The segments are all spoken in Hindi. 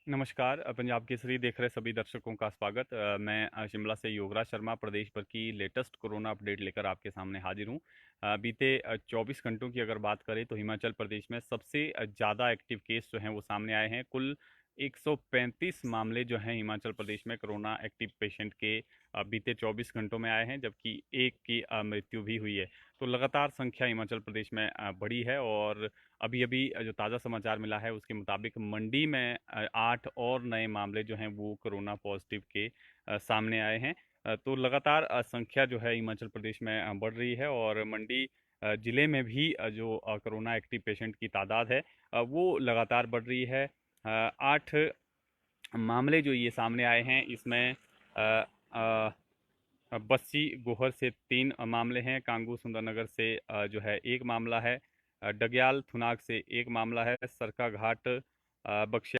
नमस्कार। पंजाब केसरी देख रहे सभी दर्शकों का स्वागत। मैं शिमला से योगराज शर्मा प्रदेश भर की लेटेस्ट कोरोना अपडेट लेकर आपके सामने हाजिर हूँ। बीते 24 घंटों की अगर बात करें तो हिमाचल प्रदेश में सबसे ज़्यादा एक्टिव केस जो हैं वो सामने आए हैं। कुल 135 मामले जो हैं हिमाचल प्रदेश में कोरोना एक्टिव पेशेंट के बीते 24 घंटों में आए हैं, जबकि एक की मृत्यु भी हुई है। तो लगातार संख्या हिमाचल प्रदेश में बढ़ी है और अभी अभी जो ताज़ा समाचार मिला है उसके मुताबिक मंडी में 8 और नए मामले जो हैं वो कोरोना पॉजिटिव के सामने आए हैं। तो लगातार संख्या जो है हिमाचल प्रदेश में बढ़ रही है और मंडी जिले में भी जो कोरोना एक्टिव पेशेंट की तादाद है वो लगातार बढ़ रही है। 8 मामले जो ये सामने आए हैं इसमें बस्सी गोहर से 3 मामले हैं, कांगू सुंदरनगर से जो है 1 मामला है, डग्याल थुनाग से 1 मामला है, सरकाघाट बख्शिया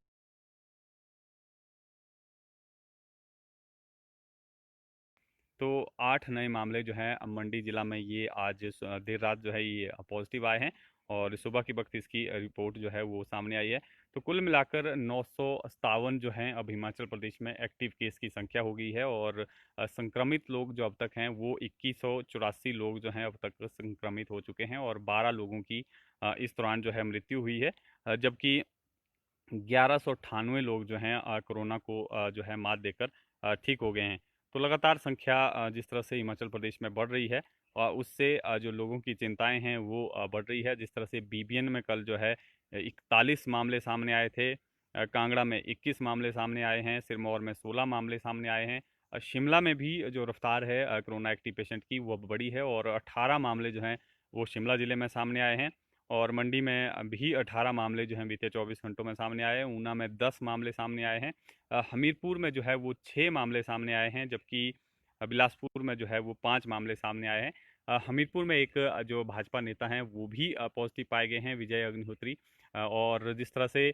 तो 8 नए मामले जो हैं अब मंडी जिला में ये आज देर रात जो है ये पॉजिटिव आए हैं और सुबह के वक्त इसकी रिपोर्ट जो है वो सामने आई है। तो कुल मिलाकर 957 जो हैं अब हिमाचल प्रदेश में एक्टिव केस की संख्या हो गई है और संक्रमित लोग जो अब तक हैं वो 2184 लोग जो हैं अब तक संक्रमित हो चुके हैं और 12 लोगों की इस दौरान जो है मृत्यु हुई है। जबकि 1198 लोग जो हैं कोरोना को जो है मात देकर ठीक हो गए हैं। तो लगातार संख्या जिस तरह से हिमाचल प्रदेश में बढ़ रही है उससे जो लोगों की चिंताएं हैं वो बढ़ रही है। जिस तरह से बीबीएन में कल जो है 41 मामले सामने आए थे, कांगड़ा में 21 मामले सामने आए हैं, सिरमौर में 16 मामले सामने आए हैं। शिमला में भी जो रफ्तार है कोरोना एक्टिव पेशेंट की वो बढ़ी है और 18 मामले जो हैं वो शिमला ज़िले में सामने आए हैं और मंडी में भी 18 मामले जो हैं बीते 24 घंटों में सामने आए हैं। ऊना में 10 मामले सामने आए हैं। हमीरपुर में जो है वो 6 मामले सामने आए हैं, जबकि बिलासपुर में जो है वो 5 मामले सामने आए हैं। हमीरपुर में एक जो भाजपा नेता हैं वो भी पॉजिटिव पाए गए हैं, विजय अग्निहोत्री। और जिस तरह से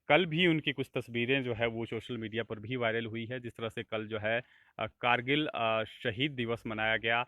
कल भी उनकी कुछ तस्वीरें जो है वो सोशल मीडिया पर भी वायरल हुई है। जिस तरह से कल जो है कारगिल शहीद दिवस मनाया गया,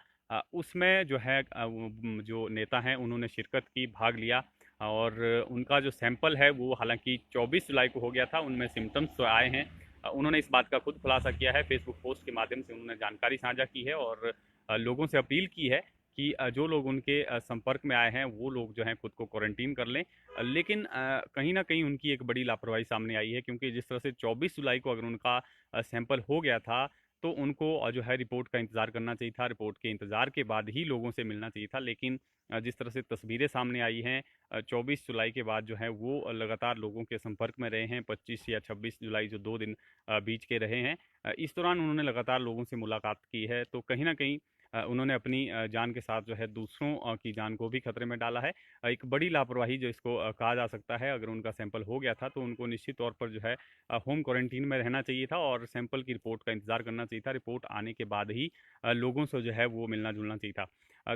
उसमें जो है जो नेता हैं उन्होंने शिरकत की, भाग लिया और उनका जो सैंपल है वो हालांकि 24 जुलाई को हो गया था, उनमें सिम्टम्स तो आए हैं। उन्होंने इस बात का खुद खुलासा किया है, फेसबुक पोस्ट के माध्यम से उन्होंने जानकारी साझा की है और लोगों से अपील की है कि जो लोग उनके संपर्क में आए हैं वो लोग जो हैं खुद को क्वारंटीन कर लें। लेकिन कहीं ना कहीं उनकी एक बड़ी लापरवाही सामने आई है, क्योंकि जिस तरह से 24 जुलाई को अगर उनका सैंपल हो गया था तो उनको जो है रिपोर्ट का इंतज़ार करना चाहिए था, रिपोर्ट के इंतज़ार के बाद ही लोगों से मिलना चाहिए था। लेकिन जिस तरह से तस्वीरें सामने आई हैं 24 जुलाई के बाद जो है वो लगातार लोगों के संपर्क में रहे हैं, 25 या 26 जुलाई जो 2 दिन बीच के रहे हैं, इस दौरान उन्होंने लगातार लोगों से मुलाकात की है। तो कहीं ना कहीं उन्होंने अपनी जान के साथ जो है दूसरों की जान को भी खतरे में डाला है। एक बड़ी लापरवाही जो इसको कहा जा सकता है। अगर उनका सैंपल हो गया था तो उनको निश्चित तौर पर जो है होम क्वारंटीन में रहना चाहिए था और सैंपल की रिपोर्ट का इंतज़ार करना चाहिए था। रिपोर्ट आने के बाद ही लोगों से जो है वो मिलना जुलना चाहिए था।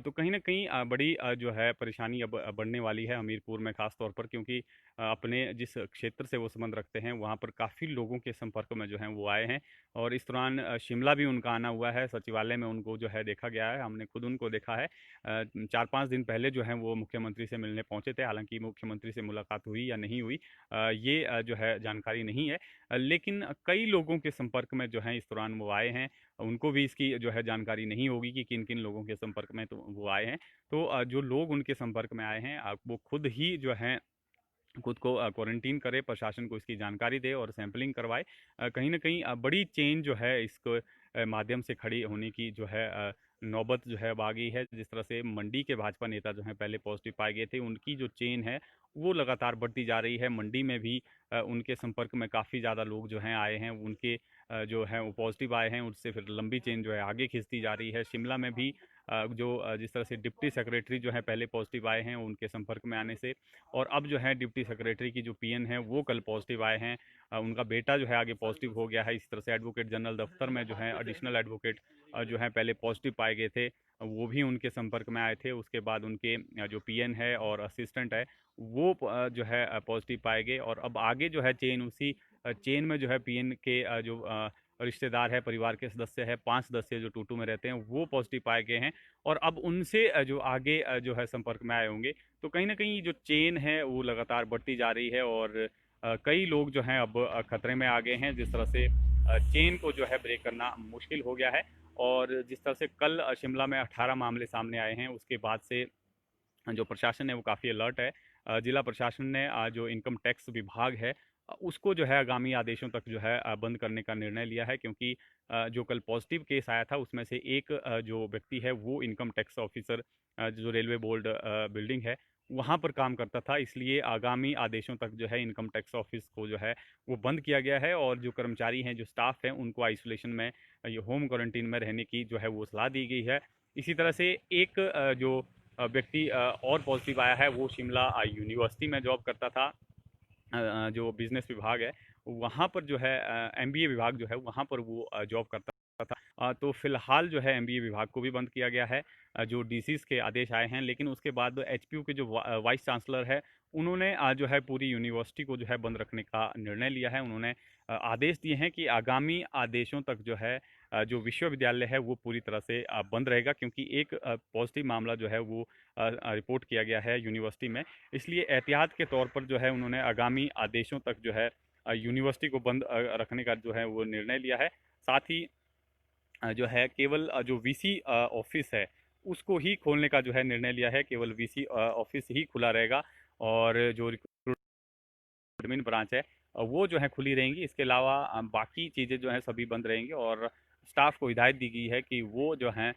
तो कहीं न कहीं बड़ी जो है परेशानी अब बढ़ने वाली है हमीरपुर में ख़ास तौर पर, क्योंकि अपने जिस क्षेत्र से वो संबंध रखते हैं वहाँ पर काफ़ी लोगों के संपर्क में जो हैं वो आए हैं और इस दौरान शिमला भी उनका आना हुआ है। सचिवालय में उनको जो है देखा गया है, हमने खुद उनको देखा है। 4-5 दिन पहले जो हैं वो मुख्यमंत्री से मिलने पहुँचे थे, हालाँकि मुख्यमंत्री से मुलाकात हुई या नहीं हुई ये जो है जानकारी नहीं है। लेकिन कई लोगों के संपर्क में जो हैं इस दौरान वो आए हैं, उनको भी इसकी जो है जानकारी नहीं होगी कि किन-किन लोगों के संपर्क में तो वो आए हैं। तो जो लोग उनके संपर्क में आए हैं वो खुद ही जो हैं खुद को क्वारंटीन करे, प्रशासन को इसकी जानकारी दे और सैंपलिंग करवाए। कहीं न कहीं बड़ी चेन जो है इसको माध्यम से खड़ी होने की जो है नौबत जो है अब आ गई है। जिस तरह से मंडी के भाजपा नेता जो हैं पहले पॉजिटिव पाए गए थे, उनकी जो चेन है वो लगातार बढ़ती जा रही है। मंडी में भी उनके संपर्क में काफ़ी ज़्यादा लोग जो हैं आए हैं, उनके जो हैं वो पॉजिटिव आए हैं, उससे फिर लंबी चेन जो है आगे खिंचती जा रही है। शिमला में भी जिस तरह से डिप्टी सेक्रेटरी जो है पहले पॉजिटिव आए हैं उनके संपर्क में आने से, और अब जो है डिप्टी सेक्रेटरी की जो पीएन है वो कल पॉजिटिव आए हैं। उनका बेटा जो है आगे पॉजिटिव हो गया है। इसी तरह से एडवोकेट जनरल दफ्तर में जो है एडिशनल एडवोकेट जो है पहले पॉजिटिव पाए गए थे, वो भी उनके संपर्क में आए थे। उसके बाद उनके जो पीएन है और असिस्टेंट है वो जो है पॉजिटिव पाए गए और अब आगे जो है चेन उसी चेन में जो है पीएन के जो रिश्तेदार है, परिवार के सदस्य है, 5 सदस्य जो टूटू में रहते हैं वो पॉजिटिव पाए गए हैं और अब उनसे जो आगे जो है संपर्क में आए होंगे। तो कहीं न कहीं जो चेन है वो लगातार बढ़ती जा रही है और कई लोग जो हैं अब खतरे में आ गए हैं। जिस तरह से चेन को जो है ब्रेक करना मुश्किल हो गया है, और जिस तरह से कल शिमला में 18 मामले सामने आए हैं, उसके बाद से जो प्रशासन है वो काफ़ी अलर्ट है। जिला प्रशासन ने जो इनकम टैक्स विभाग है उसको जो है आगामी आदेशों तक जो है बंद करने का निर्णय लिया है, क्योंकि जो कल पॉजिटिव केस आया था उसमें से एक जो व्यक्ति है वो इनकम टैक्स ऑफिसर जो रेलवे बोर्ड बिल्डिंग है वहाँ पर काम करता था। इसलिए आगामी आदेशों तक जो है इनकम टैक्स ऑफिस को जो है वो बंद किया गया है, और जो कर्मचारी हैं, जो स्टाफ हैं, उनको आइसोलेशन में, ये होम क्वारंटीन में रहने की जो है वो सलाह दी गई है। इसी तरह से एक जो व्यक्ति और पॉजिटिव आया है वो शिमला यूनिवर्सिटी में जॉब करता था। जो बिजनेस विभाग है वहाँ पर जो है एमबीए विभाग जो है वहाँ पर वो जॉब करता था। तो फिलहाल जो है एमबीए विभाग को भी बंद किया गया है, जो डीसीज के आदेश आए हैं। लेकिन उसके बाद एचपीयू के जो वाइस चांसलर है उन्होंने जो है पूरी यूनिवर्सिटी को जो है बंद रखने का निर्णय लिया है। उन्होंने आदेश दिए हैं कि आगामी आदेशों तक जो है जो विश्वविद्यालय है वो पूरी तरह से बंद रहेगा, क्योंकि एक पॉजिटिव मामला जो है वो रिपोर्ट किया गया है यूनिवर्सिटी में। इसलिए एहतियात के तौर पर जो है उन्होंने आगामी आदेशों तक जो है यूनिवर्सिटी को बंद रखने का जो है वो निर्णय लिया है। साथ ही जो है केवल जो वीसी ऑफिस है उसको ही खोलने का जो है निर्णय लिया है। केवल वीसी ऑफिस ही खुला रहेगा, और जो एडमिन ब्रांच है वो जो है खुली रहेंगी। इसके अलावा बाकी चीज़ें जो हैं सभी बंद रहेंगी, और स्टाफ को हिदायत दी गई है कि वो जो हैं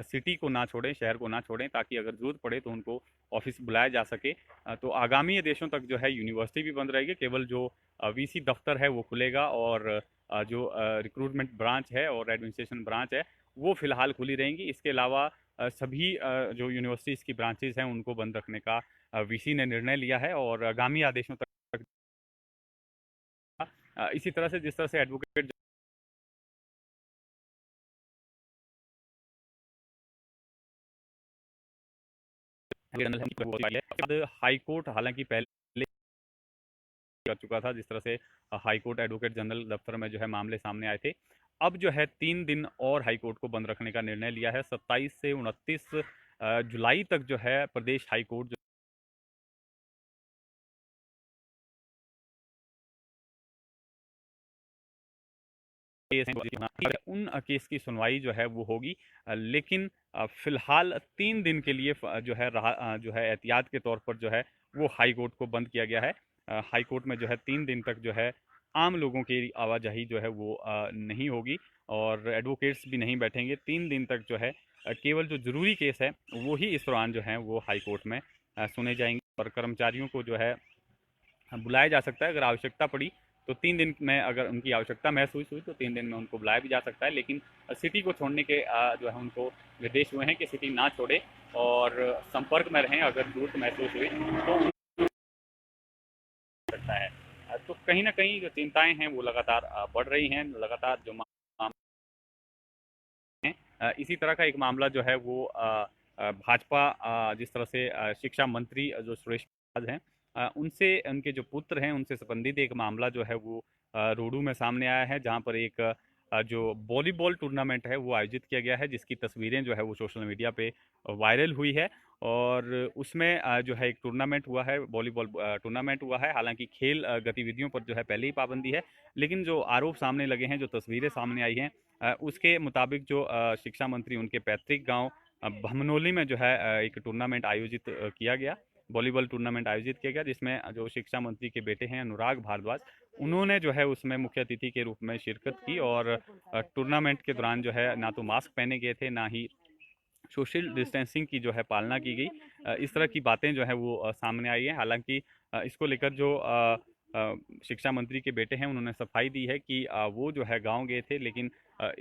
सिटी को ना छोड़ें, शहर को ना छोड़ें, ताकि अगर ज़रूरत पड़े तो उनको ऑफिस बुलाया जा सके। तो आगामी आदेशों तक जो है यूनिवर्सिटी भी बंद रहेगी, केवल जो वीसी दफ्तर है वो खुलेगा, और जो रिक्रूटमेंट ब्रांच है और एडमिनिस्ट्रेशन ब्रांच है वो फ़िलहाल खुली रहेंगी। इसके अलावा सभी जो यूनिवर्सिटीज़ की ब्रांचेज़ हैं उनको बंद रखने का वीसी ने निर्णय लिया है, और आगामी आदेशों तक इसी तरह से जिस तरह से एडवोकेट जनरल है हाई कोर्ट हालांकि पहले कर चुका था, जिस तरह से हाई कोर्ट एडवोकेट जनरल दफ्तर में जो है मामले सामने आए थे। अब जो है 3 दिन और हाई कोर्ट को बंद रखने का निर्णय लिया है। 27 से 29 जुलाई तक जो है प्रदेश हाई कोर्ट केस हैं उन केस की सुनवाई जो है वो होगी। लेकिन फिलहाल 3 दिन के लिए जो है जो है एहतियात के तौर पर जो है वो हाई कोर्ट को बंद किया गया है। हाई कोर्ट में जो है 3 दिन तक जो है आम लोगों की आवाजाही जो है वो नहीं होगी, और एडवोकेट्स भी नहीं बैठेंगे। 3 दिन तक जो है केवल जो ज़रूरी केस है वो ही इस दौरान जो है वो हाई कोर्ट में सुने जाएंगे, और कर्मचारियों को जो है बुलाया जा सकता है अगर आवश्यकता पड़ी। तो 3 दिन में अगर उनकी आवश्यकता महसूस हुई तो 3 दिन में उनको बुलाया भी जा सकता है। लेकिन सिटी को छोड़ने के जो है उनको निर्देश हुए हैं कि सिटी ना छोड़े और संपर्क में रहें। अगर जरूरत महसूस हुई तो सकता है। तो कहीं ना कहीं जो चिंताएं हैं वो लगातार बढ़ रही हैं। लगातार जो हैं इसी तरह का एक मामला जो है वो भाजपा जिस तरह से शिक्षा मंत्री जो सुरेश प्रसाद हैं उनसे उनके जो पुत्र हैं उनसे संबंधित एक मामला जो है वो रोडू में सामने आया है, जहां पर एक जो वॉलीबॉल टूर्नामेंट है वो आयोजित किया गया है, जिसकी तस्वीरें जो है वो सोशल मीडिया पे वायरल हुई है। और उसमें जो है एक टूर्नामेंट हुआ है, वॉलीबॉल टूर्नामेंट हुआ है। हालांकि खेल गतिविधियों पर जो है पहले ही पाबंदी है, लेकिन जो आरोप सामने लगे हैं, जो तस्वीरें सामने आई हैं उसके मुताबिक जो शिक्षा मंत्री उनके पैतृक गांव भमनोली में जो है एक टूर्नामेंट आयोजित किया गया, वॉलीबॉल टूर्नामेंट आयोजित किया गया, जिसमें जो शिक्षा मंत्री के बेटे हैं अनुराग भारद्वाज, उन्होंने जो है उसमें मुख्य अतिथि के रूप में शिरकत की। और टूर्नामेंट के दौरान जो है ना तो मास्क पहने गए थे, ना ही सोशल डिस्टेंसिंग की जो है पालना की गई। इस तरह की बातें जो है वो सामने आई हैं। हालांकि इसको लेकर जो शिक्षा मंत्री के बेटे हैं उन्होंने सफाई दी है कि वो जो है गांव गए थे, लेकिन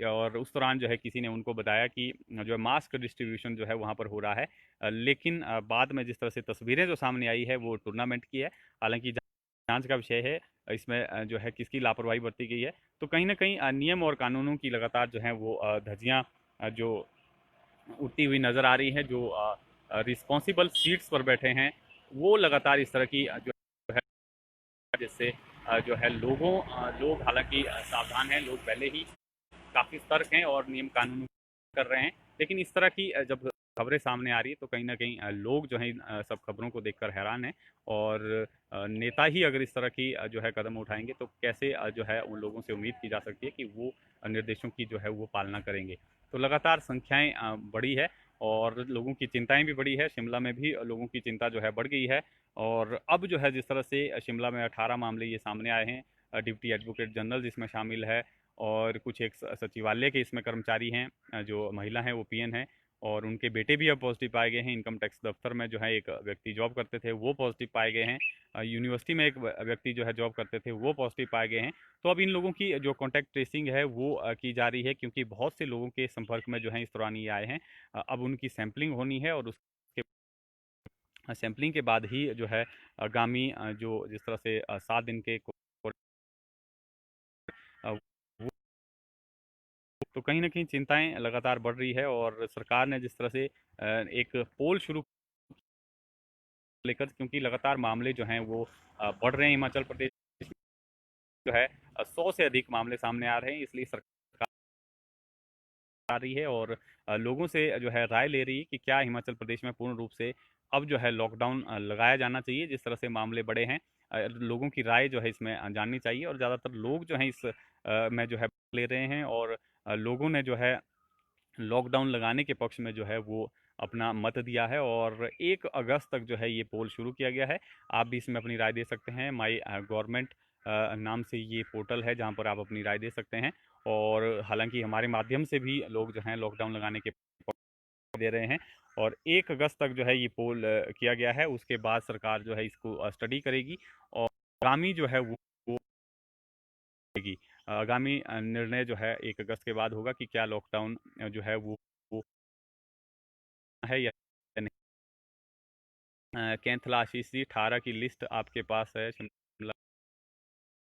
और उस दौरान जो है किसी ने उनको बताया कि जो है मास्क डिस्ट्रीब्यूशन जो है वहाँ पर हो रहा है। लेकिन बाद में जिस तरह से तस्वीरें जो सामने आई है वो टूर्नामेंट की है। हालांकि जांच का विषय है इसमें जो है किसकी लापरवाही बरती गई है। तो कहीं ना कहीं नियम और कानूनों की लगातार जो है वो धज्जियाँ जो उड़ती हुई नज़र आ रही है। जो रिस्पॉन्सिबल सीट्स पर बैठे हैं वो लगातार इस तरह की जो है जिससे जो है लोग हालांकि सावधान हैं, लोग पहले ही काफ़ी सतर्क हैं और नियम कानून कर रहे हैं। लेकिन इस तरह की जब खबरें सामने आ रही है, तो कहीं न कहीं लोग जो हैं इन सब खबरों को देखकर हैरान हैं। और नेता ही अगर इस तरह की जो है कदम उठाएँगे, तो कैसे जो है उन लोगों से उम्मीद की जा सकती है कि वो निर्देशों की जो है वो पालना करेंगे। तो लगातार संख्याएँ बढ़ी है और लोगों की चिंताएँ भी बढ़ी है। शिमला में भी लोगों की चिंता जो है बढ़ गई है। और अब जो है जिस तरह से शिमला में 18 मामले ये सामने आए हैं, डिप्टी एडवोकेट जनरल जिसमें शामिल है, और कुछ एक सचिवालय के इसमें कर्मचारी हैं, जो महिला हैं वो पीएन हैं, और उनके बेटे भी अब पॉजिटिव पाए गए हैं। इनकम टैक्स दफ्तर में जो है एक व्यक्ति जॉब करते थे वो पॉजिटिव पाए गए हैं। यूनिवर्सिटी में एक व्यक्ति जो है जॉब करते थे वो पॉजिटिव पाए गए हैं। तो अब इन लोगों की जो कॉन्टैक्ट ट्रेसिंग है वो की जा रही है, क्योंकि बहुत से लोगों के संपर्क में जो है इस दौरान ये आए हैं। अब उनकी सैंपलिंग होनी है, और उसके सैंपलिंग के बाद ही जो है आगामी जो जिस तरह से 7 दिन के अ, वो, तो कहीं न कहीं चिंताएँ लगातार बढ़ रही है। और सरकार ने जिस तरह से एक पोल शुरू लेकर, क्योंकि लगातार मामले जो हैं वो बढ़ रहे हैं हिमाचल प्रदेश जो है 100 से अधिक मामले सामने आ रहे हैं, इसलिए सरकार आ रही है और लोगों से जो है राय ले रही है कि क्या हिमाचल प्रदेश में पूर्ण रूप से अब जो है लॉकडाउन लगाया जाना चाहिए। जिस तरह से मामले बढ़े हैं, लोगों की राय जो है इसमें जाननी चाहिए। और ज़्यादातर लोग जो हैं इस में जो है ले रहे हैं, और लोगों ने जो है लॉकडाउन लगाने के पक्ष में जो है वो अपना मत दिया है। और 1 अगस्त तक जो है ये पोल शुरू किया गया है। आप भी इसमें अपनी राय दे सकते हैं। माई गवर्नमेंट नाम से ये पोर्टल है जहाँ पर आप अपनी राय दे सकते हैं। और हालांकि हमारे माध्यम से भी लोग जो हैं लॉकडाउन लगाने के दे रहे हैं। और 1 अगस्त तक जो है ये पोल किया गया है। उसके बाद सरकार जो है इसको स्टडी करेगी, और आगामी जो है वो लेगी। आगामी निर्णय जो है 1 अगस्त के बाद होगा कि क्या लॉकडाउन जो है वो है या नहीं। कैंथला आशीष जी, 18 की लिस्ट आपके पास है शिमला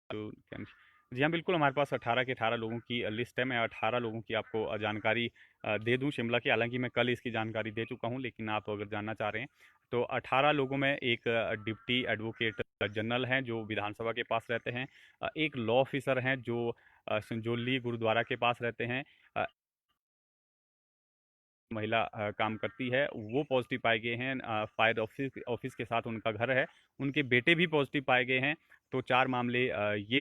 टू कैंथ। जी हाँ, बिल्कुल हमारे पास 18 के 18 लोगों की लिस्ट है। मैं 18 लोगों की आपको जानकारी दे दूं शिमला की। हालांकि मैं कल इसकी जानकारी दे चुका हूं, लेकिन आप अगर जानना चाह रहे हैं तो 18 लोगों में एक डिप्टी एडवोकेट जनरल हैं जो विधानसभा के पास रहते हैं। एक लॉ ऑफिसर हैं जो संजौली गुरुद्वारा के पास रहते हैं। अ, महिला काम करती है वो पॉजिटिव पाए गए हैं। फायर ऑफिस ऑफिस के साथ उनका घर है। उनके बेटे भी पॉजिटिव पाए गए हैं। तो 4 मामले ये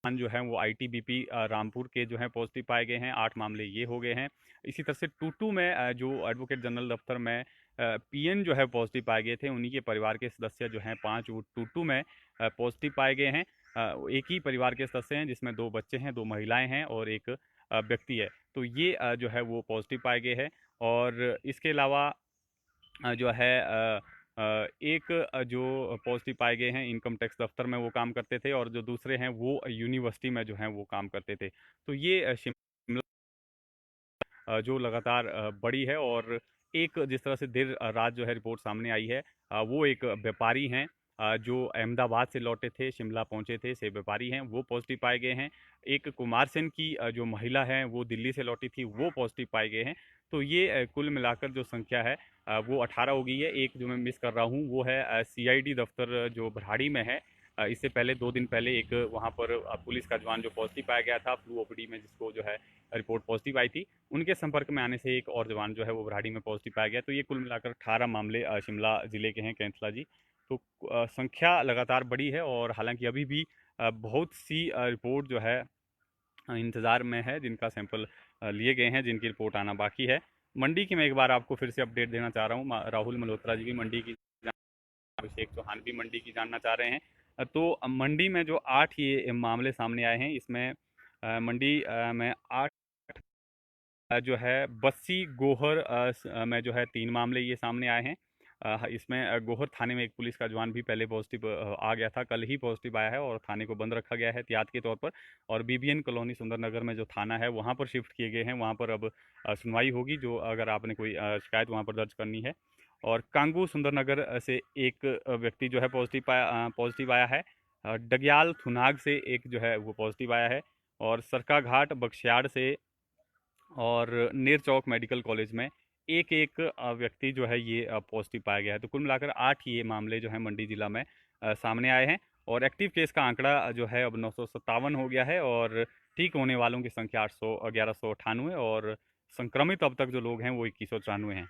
जो है वो आईटीबीपी रामपुर के जो हैं पॉजिटिव पाए गए हैं। 8 मामले ये हो गए हैं। इसी तरह से टूटू में जो एडवोकेट जनरल दफ्तर में पीएन जो है पॉजिटिव पाए गए थे, उन्हीं के परिवार के सदस्य जो हैं 5 वो टूटू में पॉजिटिव पाए गए हैं। एक ही परिवार के सदस्य हैं, जिसमें 2 बच्चे हैं, 2 महिलाएं हैं और एक व्यक्ति है। तो ये जो है वो पॉजिटिव पाए गए हैं। और इसके अलावा जो है एक जो पॉजिटिव पाए गए हैं इनकम टैक्स दफ्तर में वो काम करते थे, और जो दूसरे हैं वो यूनिवर्सिटी में जो हैं वो काम करते थे। तो ये शिमला जो लगातार बढ़ी है। और एक जिस तरह से देर रात जो है रिपोर्ट सामने आई है, वो एक व्यापारी हैं जो अहमदाबाद से लौटे थे, शिमला पहुंचे थे, से व्यापारी हैं, वो पॉजिटिव पाए गए हैं। एक कुमार सेन की जो महिला है वो दिल्ली से लौटी थी, वो पॉजिटिव पाए गए हैं। तो ये कुल मिलाकर जो संख्या है वो 18 हो गई है। एक जो मैं मिस कर रहा हूँ वो है सीआईडी दफ्तर जो भराड़ी में है। इससे पहले 2 दिन पहले एक वहाँ पर पुलिस का जवान जो पॉजिटिव पाया गया था फ्लू ओपीडी में, जिसको जो है रिपोर्ट पॉजिटिव आई थी, उनके संपर्क में आने से एक और जवान जो है वो भराड़ी में पॉजिटिव पाया गया। तो ये कुल मिलाकर 18 मामले शिमला जिले के हैं, कैंथला जी। तो संख्या लगातार बढ़ी है। और हालांकि अभी भी बहुत सी रिपोर्ट जो है इंतज़ार में है, जिनका सैंपल लिए गए हैं, जिनकी रिपोर्ट आना बाकी है। मंडी की मैं एक बार आपको फिर से अपडेट देना चाह रहा हूँ। राहुल मल्होत्रा जी भी मंडी की, अभिषेक चौहान भी मंडी की जानना चाह रहे हैं। तो मंडी में जो 8 ये मामले सामने आए हैं, इसमें मंडी में 8 जो है बस्सी गोहर में जो है 3 मामले ये सामने आए हैं। इसमें गोहर थाने में एक पुलिस का जवान भी पहले पॉजिटिव आ गया था, कल ही पॉजिटिव आया है और थाने को बंद रखा गया है एहतियात के तौर पर। और बीबीएन कॉलोनी सुंदरनगर में जो थाना है वहाँ पर शिफ्ट किए गए हैं। वहाँ पर अब सुनवाई होगी, जो अगर आपने कोई शिकायत वहाँ पर दर्ज करनी है। और कांगू सुंदरनगर से एक व्यक्ति जो है पॉजिटिव आया है। डग्याल थुनाग से एक जो है वो पॉजिटिव आया है। और सरकाघाट बख्शियाड़ से और नेर चौक मेडिकल कॉलेज में एक एक व्यक्ति जो है ये पॉजिटिव पाया गया है। तो कुल मिलाकर 8 ये मामले जो है मंडी जिला में सामने आए हैं। और एक्टिव केस का आंकड़ा जो है अब 957 हो गया है। और ठीक होने वालों की संख्या 800 1198। और संक्रमित अब तक जो लोग हैं वो 2194 हैं।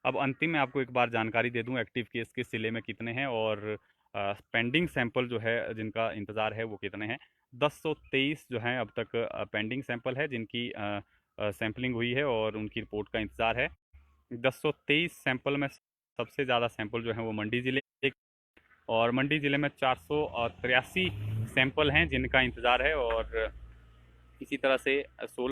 अब अंतिम में आपको एक बार जानकारी दे दूं एक्टिव केस किस जिले में कितने हैं और पेंडिंग सैंपल जो है जिनका इंतज़ार है वो कितने हैं। 1023 जो हैं अब तक पेंडिंग सैंपल है जिनकी सैंपलिंग हुई है और उनकी रिपोर्ट का इंतज़ार है। 1023 सैंपल में सबसे ज़्यादा सैंपल जो हैं वो मंडी ज़िले के, और मंडी ज़िले में 483 सैंपल हैं जिनका इंतज़ार है। और इसी तरह से सोलन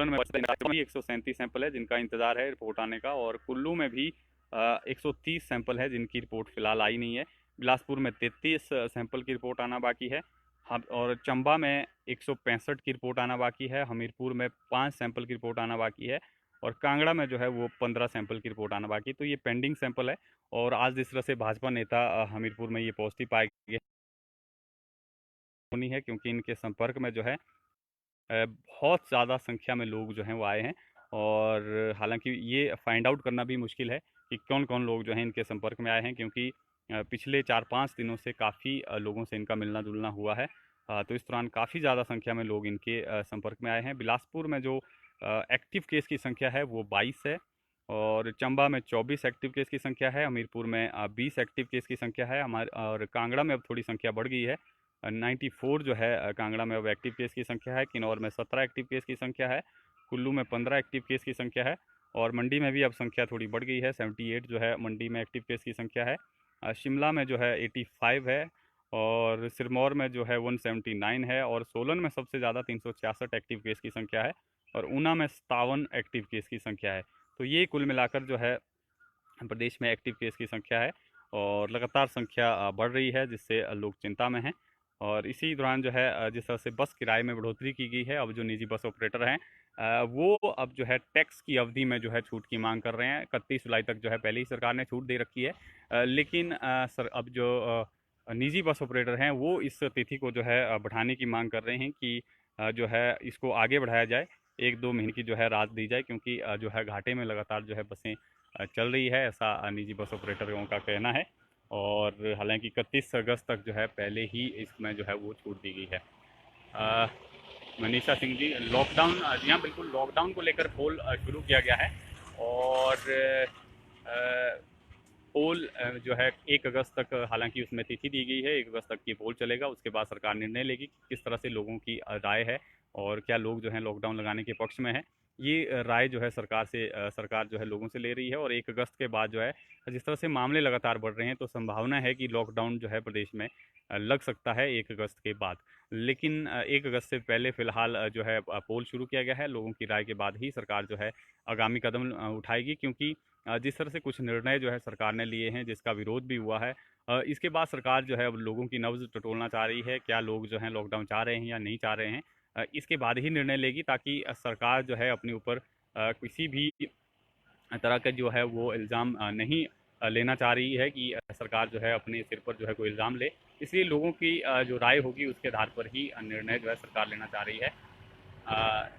में 137 सैंपल है जिनका इंतजार है रिपोर्ट आने का, और कुल्लू में भी 130 सैंपल है जिनकी रिपोर्ट फिलहाल आई नहीं है। बिलासपुर में 33 सैंपल की रिपोर्ट आना बाकी है। हम और चंबा में 165 की रिपोर्ट आना बाकी है। हमीरपुर में 5 सैंपल की रिपोर्ट आना बाकी है। और कांगड़ा में जो है वो 15 सैंपल की रिपोर्ट आना बाकी है। तो ये पेंडिंग सैंपल है। और आज जिस तरह से भाजपा नेता हमीरपुर में ये पॉजिटिव पाए गए होनी है, क्योंकि इनके संपर्क में जो है बहुत ज़्यादा संख्या में लोग जो हैं वो आए हैं। और हालांकि ये फाइंड आउट करना भी मुश्किल है कि कौन कौन लोग जो हैं इनके संपर्क में आए हैं, क्योंकि पिछले 4-5 दिनों से काफ़ी लोगों से इनका मिलना जुलना हुआ है। तो इस दौरान काफ़ी ज़्यादा संख्या में लोग इनके संपर्क में आए हैं। बिलासपुर में जो एक्टिव केस की संख्या है वो 22 है, और चंबा में 24 एक्टिव केस की संख्या है। हमीरपुर में 20 एक्टिव केस की संख्या है हमारे, और कांगड़ा में अब थोड़ी संख्या बढ़ गई है। 94 जो है कांगड़ा में अब एक्टिव केस की संख्या है। किन्नौर में 17 एक्टिव केस की संख्या है। कुल्लू में 15 एक्टिव केस की संख्या है। और मंडी में भी अब संख्या थोड़ी बढ़ गई है, 78 जो है मंडी में एक्टिव केस की संख्या है। शिमला में जो है 85 है, और सिरमौर में जो है 179 है, और सोलन में सबसे ज़्यादा 366 एक्टिव केस की संख्या है, और ऊना में 57 एक्टिव केस की संख्या है। तो ये कुल मिलाकर जो है प्रदेश में एक्टिव केस की संख्या है, और लगातार संख्या बढ़ रही है, जिससे लोग चिंता में हैं। और इसी दौरान जो है जिस तरह से बस किराए में बढ़ोतरी की गई है, अब जो निजी बस ऑपरेटर हैं वो अब जो है टैक्स की अवधि में जो है छूट की मांग कर रहे हैं। 31 जुलाई तक जो है पहले ही सरकार ने छूट दे रखी है, लेकिन सर अब जो निजी बस ऑपरेटर हैं वो इस तिथि को जो है बढ़ाने की मांग कर रहे हैं कि जो है इसको आगे बढ़ाया जाए, 1-2 महीने की जो है राहत दी जाए, क्योंकि जो है घाटे में लगातार जो है बसें चल रही है, ऐसा निजी बस ऑपरेटरों का कहना है। और हालांकि 31 अगस्त तक जो है पहले ही इसमें जो है वो छूट दी गई है। अ, मनीषा सिंह जी, लॉकडाउन, जी हाँ बिल्कुल, लॉकडाउन को लेकर पोल शुरू किया गया है। और पोल जो है 1 अगस्त तक, हालांकि उसमें तिथि दी गई है, 1 अगस्त तक की पोल चलेगा। उसके बाद सरकार निर्णय लेगी कि किस तरह से लोगों की राय है, और क्या लोग जो हैं लॉकडाउन लगाने के पक्ष में है। ये राय जो है सरकार जो है लोगों से ले रही है। और 1 अगस्त के बाद जो है जिस तरह से मामले लगातार बढ़ रहे हैं, तो संभावना है कि लॉकडाउन जो है प्रदेश में लग सकता है 1 अगस्त के बाद। लेकिन 1 अगस्त से पहले फ़िलहाल जो है पोल शुरू किया गया है। लोगों की राय के बाद ही सरकार जो है आगामी कदम उठाएगी, क्योंकि जिस तरह से कुछ निर्णय जो है सरकार ने लिए हैं जिसका विरोध भी हुआ है, इसके बाद सरकार जो है अब लोगों की नब्ज़ टटोलना चाह रही है, क्या लोग जो हैं लॉकडाउन चाह रहे हैं या नहीं चाह रहे हैं। इसके बाद ही निर्णय लेगी, ताकि सरकार जो है अपने ऊपर किसी भी तरह का जो है वो इल्ज़ाम नहीं लेना चाह रही है कि सरकार जो है अपने सिर पर जो है कोई इल्ज़ाम ले। इसलिए लोगों की जो राय होगी उसके आधार पर ही निर्णय जो है सरकार लेना चाह रही है। अ,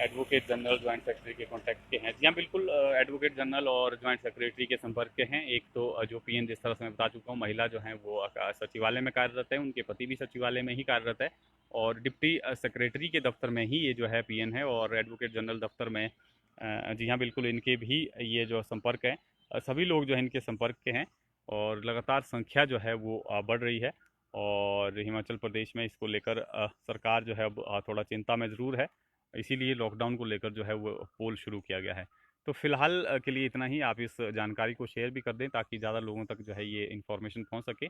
एडवोकेट जनरल जॉइंट सेक्रेटरी के कॉन्टैक्ट के हैं, जी हाँ बिल्कुल, एडवोकेट जनरल और जॉइंट सेक्रेटरी के संपर्क के हैं। एक तो जो पीएन, जिस तरह से मैं बता चुका हूँ, महिला जो हैं वो सचिवालय में कार्यरत है, उनके पति भी सचिवालय में ही कार्यरत है। और डिप्टी सेक्रेटरी के दफ्तर में ही ये जो है पीएन है, और एडवोकेट जनरल दफ्तर में जी हाँ बिल्कुल, इनके भी ये जो संपर्क है, सभी लोग जो है इनके संपर्क के हैं। और लगातार संख्या जो है वो बढ़ रही है। और हिमाचल प्रदेश में इसको लेकर सरकार जो है अब थोड़ा चिंता में ज़रूर है। इसीलिए लॉकडाउन को लेकर जो है वो पोल शुरू किया गया है। तो फ़िलहाल के लिए इतना ही। आप इस जानकारी को शेयर भी कर दें, ताकि ज़्यादा लोगों तक जो है ये इन्फॉर्मेशन पहुंच सके।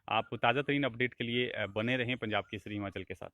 आप ताज़ा तरीन अपडेट के लिए बने रहें पंजाब केसरी हिमाचल के साथ।